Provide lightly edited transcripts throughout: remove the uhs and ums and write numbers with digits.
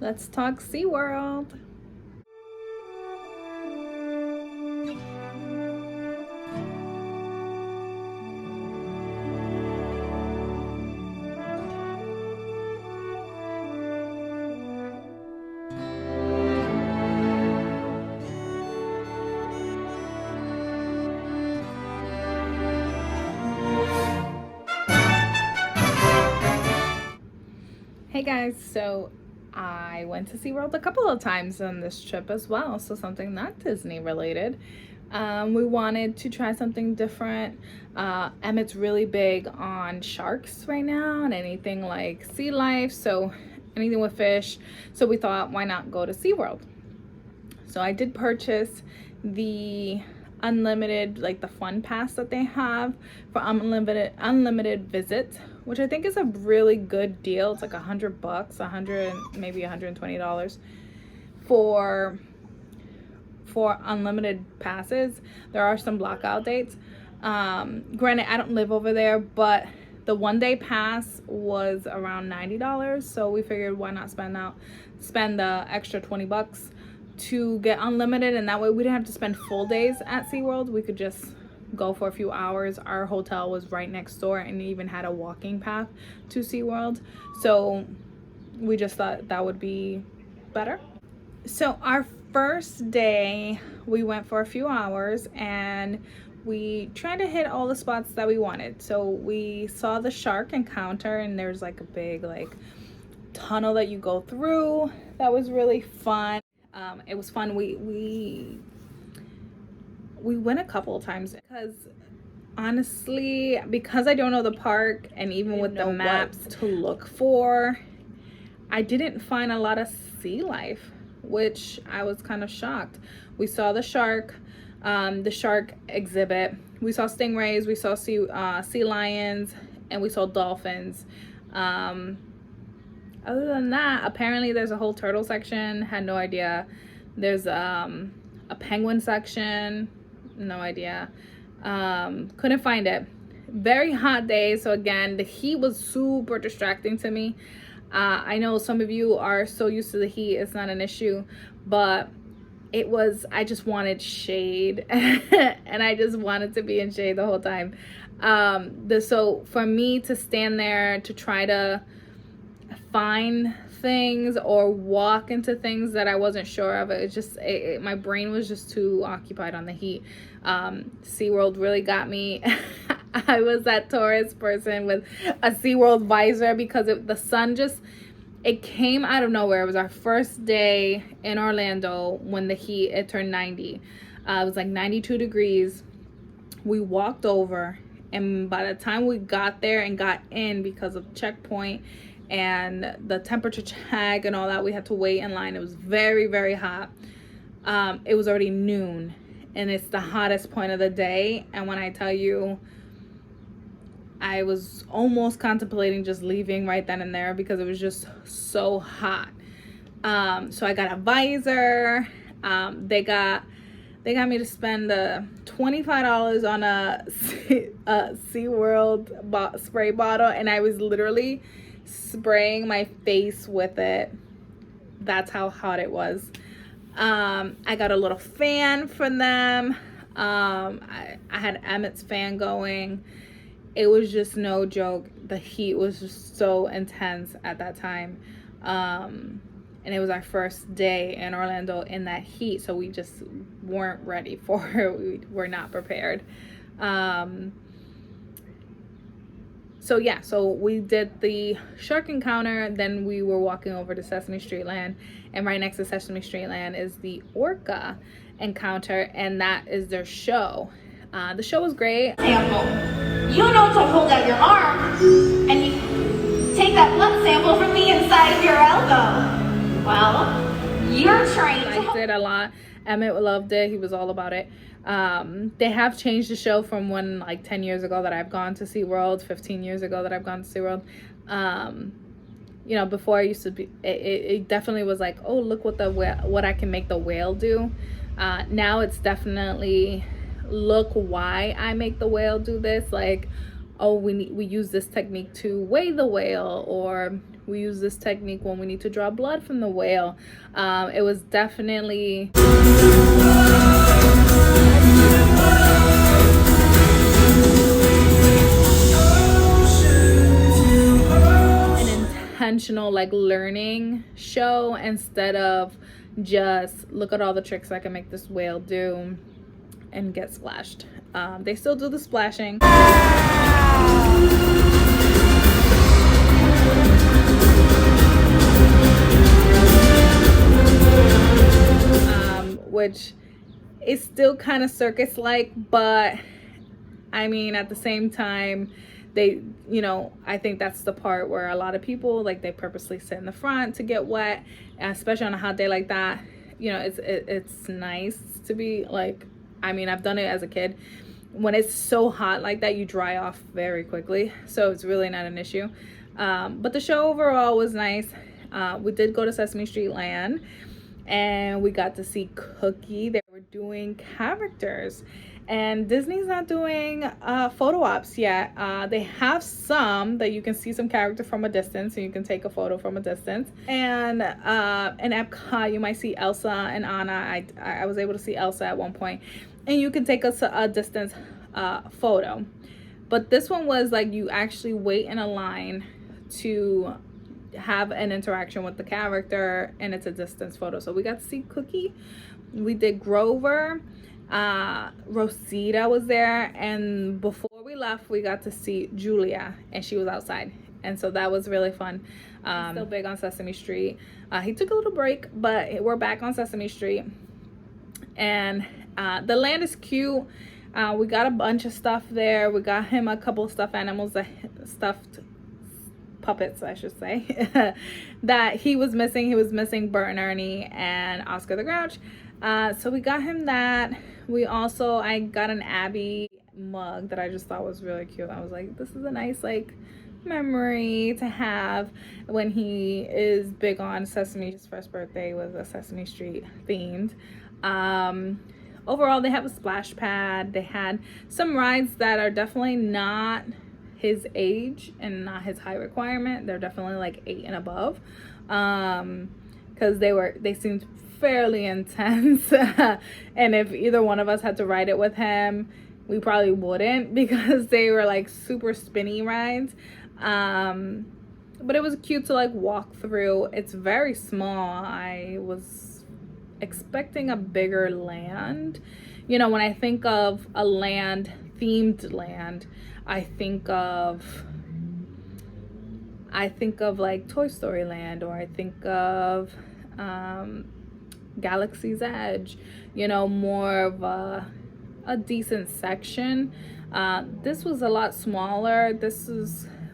Let's talk SeaWorld. Hey guys, so I went to SeaWorld a couple of times on this trip as well, so something not Disney related. We wanted to try something different. Emmett's really big on sharks right now and anything like sea life, so anything with fish. So we thought, why not go to SeaWorld? So I did purchase the unlimited, like the fun pass that they have for unlimited visits, which I think is a really good deal. It's like $100, 100 maybe $120 for unlimited passes. There are some blackout dates. Granted, I don't live over there, but the 1-day pass was around $90, so we figured why not spend the extra $20 to get unlimited, and that way we didn't have to spend full days at SeaWorld. We could just go for a few hours. Our hotel was right next door and even had a walking path to SeaWorld, so we just thought that would be better. So our first day we went for a few hours and we tried to hit all the spots that we wanted. So we saw the shark encounter, and there's like a big like tunnel that you go through. That was really fun. It was fun. We went a couple of times because honestly, because I don't know the park, and even with the maps to look for, I didn't find a lot of sea life, which I was kind of shocked. We saw the shark exhibit. We saw stingrays, we saw sea lions, and we saw dolphins. Other than that, apparently there's a whole turtle section. Had no idea. There's a penguin section. No idea. Couldn't find it. Very hot day, so again, the heat was super distracting to me. I know some of you are so used to the heat, it's not an issue, but it was, I just wanted shade and I just wanted to be in shade the whole time. So for me to stand there to try to find things or walk into things that I wasn't sure of, it just my brain was just too occupied on the heat. SeaWorld really got me. I was that tourist person with a SeaWorld visor because the sun just, it came out of nowhere. It was our first day in Orlando when it turned 90. It was like 92 degrees. We walked over, and by the time we got there and got in, because of checkpoint and the temperature check and all that, we had to wait in line. It was very, very hot. It was already noon, and it's the hottest point of the day. And when I tell you, I was almost contemplating just leaving right then and there because it was just so hot. So I got a visor. They got me to spend $25 on a SeaWorld spray bottle, and I was literally spraying my face with it. That's how hot it was. I got a little fan for them. I had Emmett's fan going. It was just no joke. The heat was just so intense at that time. And it was our first day in Orlando in that heat, so we just weren't ready for it. We were not prepared. So yeah, so we did the shark encounter, then we were walking over to Sesame Street Land, and right next to Sesame Street Land is the orca encounter, and that is their show. The show was great. Sample. You know to hold out your arm and you take that blood sample from the inside of your elbow. Well, you're trained. I liked it a lot. Emmett loved it. He was all about it. They have changed the show from when, like 10 years ago that I've gone to SeaWorld, 15 years ago that I've gone to SeaWorld. You know, before I used to be, it definitely was like, oh, look what I can make the whale do. Now it's definitely, look why I make the whale do this. Like, oh, we use this technique to weigh the whale, or We use this technique when we need to draw blood from the whale. It was definitely intentional like learning show instead of just look at all the tricks I can make this whale do and get splashed. They still do the splashing, which is still kind of circus like, but I mean at the same time they, you know, I think that's the part where a lot of people like they purposely sit in the front to get wet, especially on a hot day like that. You know, it's nice to be like, I mean, I've done it as a kid. When it's so hot like that, you dry off very quickly, so it's really not an issue. But the show overall was nice. We did go to Sesame Street Land and we got to see Cookie. They were doing characters, and Disney's not doing photo ops yet. They have some that you can see some character from a distance, and you can take a photo from a distance. And in Epcot, you might see Elsa and Anna. I was able to see Elsa at one point, and you can take a distance photo. But this one was like you actually wait in a line to have an interaction with the character, and it's a distance photo. So we got to see Cookie, we did Grover, Rosita was there, and before we left we got to see Julia, and she was outside, and so that was really fun. Still big on Sesame Street. He took a little break, but we're back on Sesame Street, and the land is cute. We got a bunch of stuff there. We got him a couple of stuffed animals, stuffed puppets I should say, that he was missing. He was missing Bert and Ernie and Oscar the Grouch. So we got him that. I got an Abby mug that I just thought was really cute. I was like, this is a nice like memory to have when he is big on Sesame. His first birthday was a Sesame Street themed. Overall, they have a splash pad. They had some rides that are definitely not his age and not his height requirement. They're definitely like 8 and above, because they seemed fairly intense. And if either one of us had to ride it with him, we probably wouldn't, because they were like super spinny rides. But it was cute to like walk through. It's very small. I was expecting a bigger land. You know, when I think of a land, themed land, I think of like Toy Story Land, or I think of Galaxy's Edge, you know, more of a decent section. This was a lot smaller. This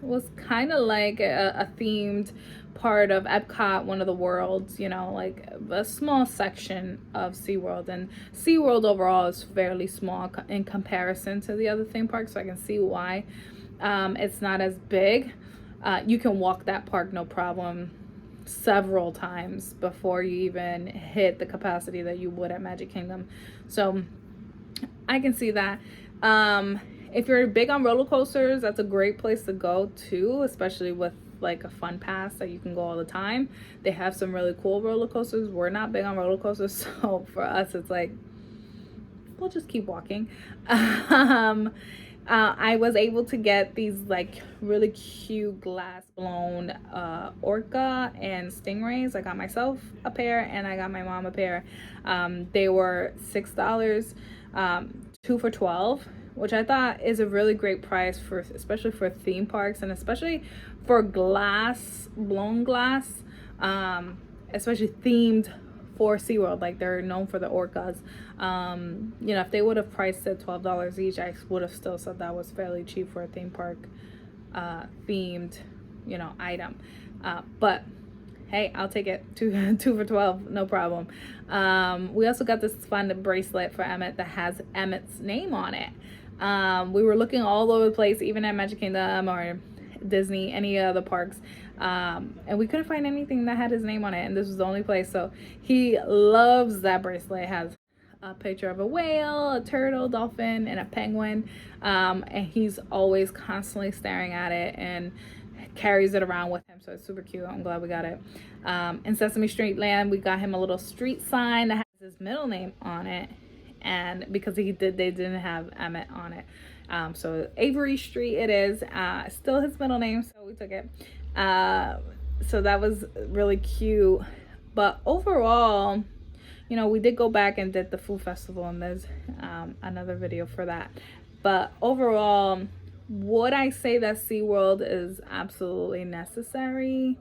was kind of like a themed part of Epcot, one of the worlds, you know, like a small section of SeaWorld. And SeaWorld overall is fairly small in comparison to the other theme parks, so I can see why it's not as big. You can walk that park no problem several times before you even hit the capacity that you would at Magic Kingdom. So I can see that. If you're big on roller coasters, that's a great place to go too, especially with like a fun pass that you can go all the time. They have some really cool roller coasters. We're not big on roller coasters, so for us it's like we'll just keep walking. I was able to get these like really cute glass blown orca and stingrays. I got myself a pair and I got my mom a pair. They were $6, 2 for $12, which I thought is a really great price for, especially for theme parks, and especially for blown glass, especially themed for SeaWorld. Like they're known for the orcas. You know, if they would have priced it $12 each, I would have still said that was fairly cheap for a theme park themed, you know, item. But hey, I'll take it. Two for $12, no problem. We also got this fun bracelet for Emmett that has Emmett's name on it. We were looking all over the place, even at Magic Kingdom or Disney, any other parks, and we couldn't find anything that had his name on it, and this was the only place. So he loves that bracelet. It has a picture of a whale, a turtle, dolphin, and a penguin, and he's always constantly staring at it and carries it around with him, so it's super cute. I'm glad we got it. In Sesame Street Land, we got him a little street sign that has his middle name on it, and because they didn't have Emmett on it, so Avery Street it is, still his middle name, so we took it. So that was really cute. But overall, you know, we did go back and did the food festival, and there's another video for that. But overall, would I say that SeaWorld is absolutely necessary?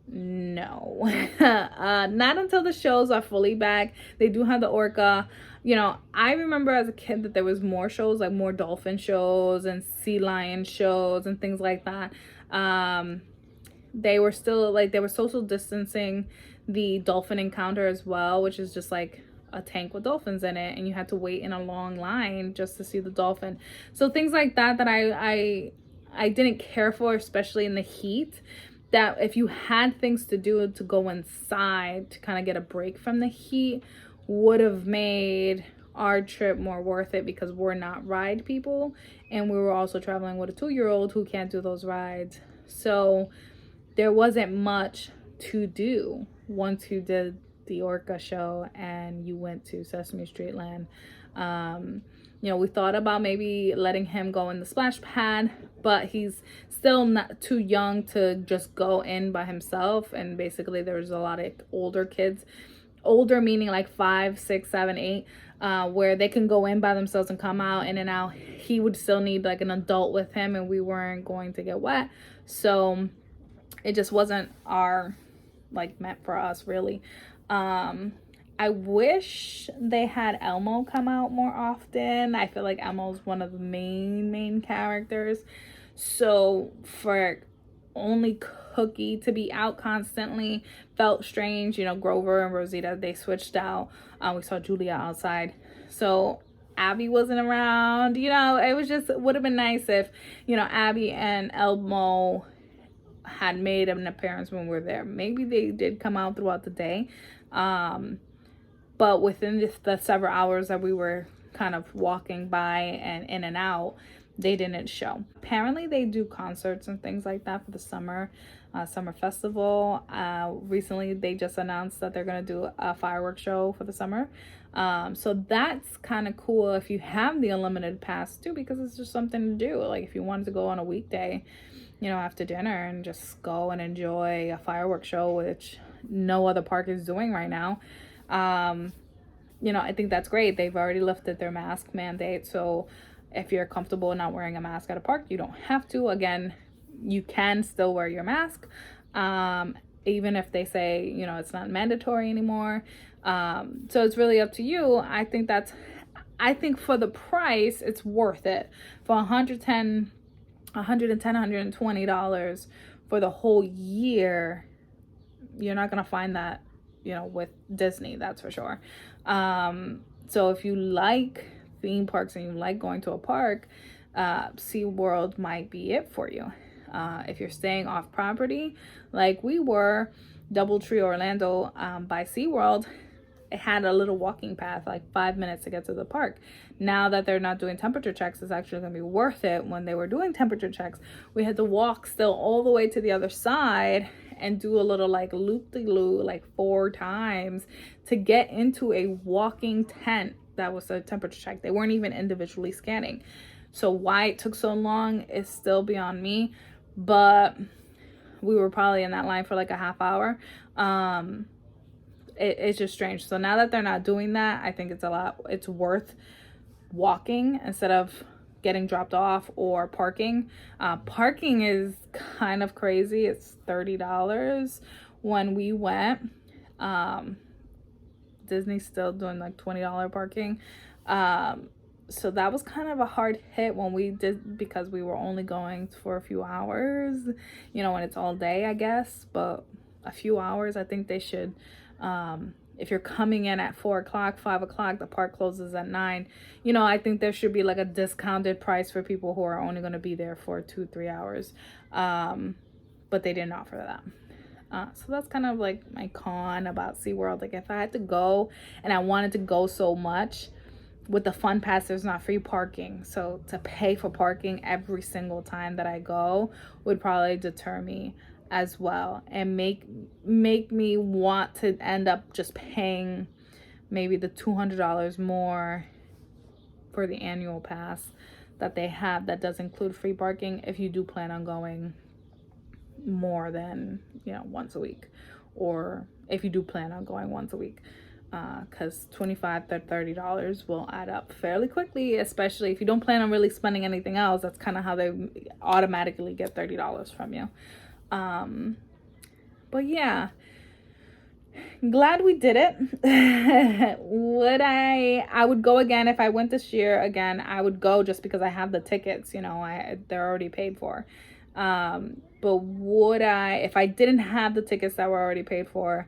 No. Not until the shows are fully back. They do have the orca. You know, I remember as a kid that there was more shows, like more dolphin shows and sea lion shows and things like that. They were still like, they were social distancing the dolphin encounter as well, which is just like a tank with dolphins in it, and you had to wait in a long line just to see the dolphin. So things like that I didn't care for, especially in the heat, that if you had things to do to go inside to kind of get a break from the heat, would have made our trip more worth it, because we're not ride people, and we were also traveling with a 2-year-old who can't do those rides. So there wasn't much to do once you did the orca show and you went to Sesame Street Land. You know, we thought about maybe letting him go in the splash pad, but he's still not too young to just go in by himself. And basically there's a lot of older kids, older meaning like 5, 6, 7, 8, where they can go in by themselves and come out in and out. He would still need like an adult with him, and we weren't going to get wet, so it just wasn't meant for us, really. I wish they had Elmo come out more often. I feel like Elmo's one of the main characters. So for only Cookie to be out constantly felt strange. You know, Grover and Rosita, they switched out. We saw Julia outside. So Abby wasn't around. You know, it was just, would have been nice if, you know, Abby and Elmo had made an appearance when we were there. Maybe they did come out throughout the day. But within the several hours that we were kind of walking by and in and out, they didn't show. Apparently they do concerts and things like that for the summer festival. Recently they just announced that they're going to do a fireworks show for the summer. So that's kind of cool if you have the unlimited pass too, because it's just something to do. Like if you wanted to go on a weekday, you know, after dinner and just go and enjoy a fireworks show, which no other park is doing right now. You know, I think that's great. They've already lifted their mask mandate. So if you're comfortable not wearing a mask at a park, you don't have to. Again, you can still wear your mask. Even if they say, you know, it's not mandatory anymore. So it's really up to you. I think for the price, it's worth it. For $120 for the whole year, you're not gonna find that, you know, with Disney, that's for sure. So if you like theme parks and you like going to a park, SeaWorld might be it for you. If you're staying off property like we were, Doubletree Orlando by SeaWorld, it had a little walking path, like 5 minutes to get to the park. Now that they're not doing temperature checks, it's actually going to be worth it. When they were doing temperature checks, we had to walk still all the way to the other side and do a little like loop-de-loo like 4 times to get into a walking tent that was a temperature check. They weren't even individually scanning. So why it took so long is still beyond me, but we were probably in that line for like a half hour. It's just strange. So now that they're not doing that, I think it's worth walking instead of getting dropped off or parking. Parking is kind of crazy. It's $30 when we went. Disney's still doing like $20 parking. So that was kind of a hard hit when we did, because we were only going for a few hours, you know, when it's all day, I guess, but a few hours. I think they should, if you're coming in at 4 o'clock, 5 o'clock, the park closes at 9. You know, I think there should be like a discounted price for people who are only going to be there for 2-3 hours. But they didn't offer that. So that's kind of like my con about SeaWorld. Like if I had to go and I wanted to go so much, with the fun pass, there's not free parking. So to pay for parking every single time that I go would probably deter me as well, and make me want to end up just paying maybe the $200 more for the annual pass that they have that does include free parking if you do plan on going more than, you know, once a week, or if you do plan on going once a week, because $25 to $30 will add up fairly quickly, especially if you don't plan on really spending anything else. That's kind of how they automatically get $30 from you. But yeah, glad we did it. Would I would go again if I went this year again. I would go just because I have the tickets, you know, they're already paid for. But would I, if I didn't have the tickets that were already paid for,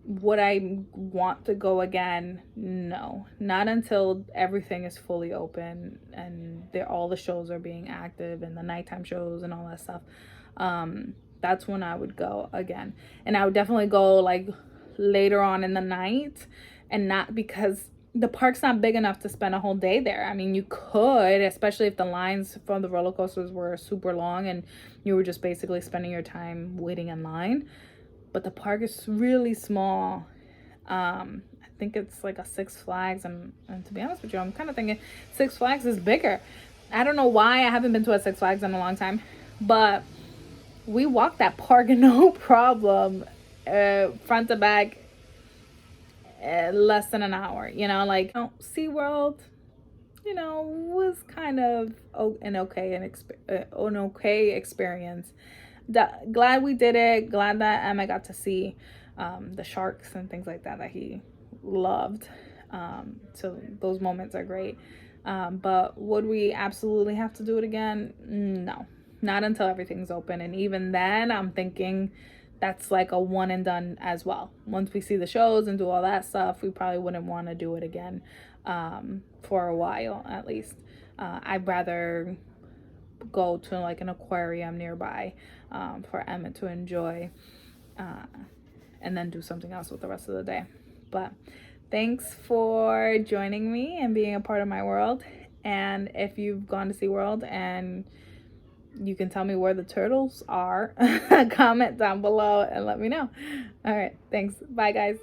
would I want to go again? No, not until everything is fully open and all the shows are being active and the nighttime shows and all that stuff. That's when I would go again. And I would definitely go like later on in the night, and not because the park's not big enough to spend a whole day there. I mean, you could, especially if the lines from the roller coasters were super long and you were just basically spending your time waiting in line. But the park is really small. I think it's like a Six Flags, and to be honest with you, I'm kind of thinking Six Flags is bigger. I don't know why. I haven't been to a Six Flags in a long time, but we walked that park no problem, front to back, less than an hour. You know, like, SeaWorld, you know, was kind of an okay experience. Glad we did it. Glad that Emma got to see the sharks and things like that he loved. So those moments are great. But would we absolutely have to do it again? No, not until everything's open. And even then, I'm thinking that's like a one and done as well. Once we see the shows and do all that stuff, we probably wouldn't want to do it again for a while, at least. I'd rather go to like an aquarium nearby for Emma to enjoy, and then do something else with the rest of the day. But thanks for joining me and being a part of my world. And if you've gone to SeaWorld and you can tell me where the turtles are, comment down below and let me know. All right, thanks. Bye, guys.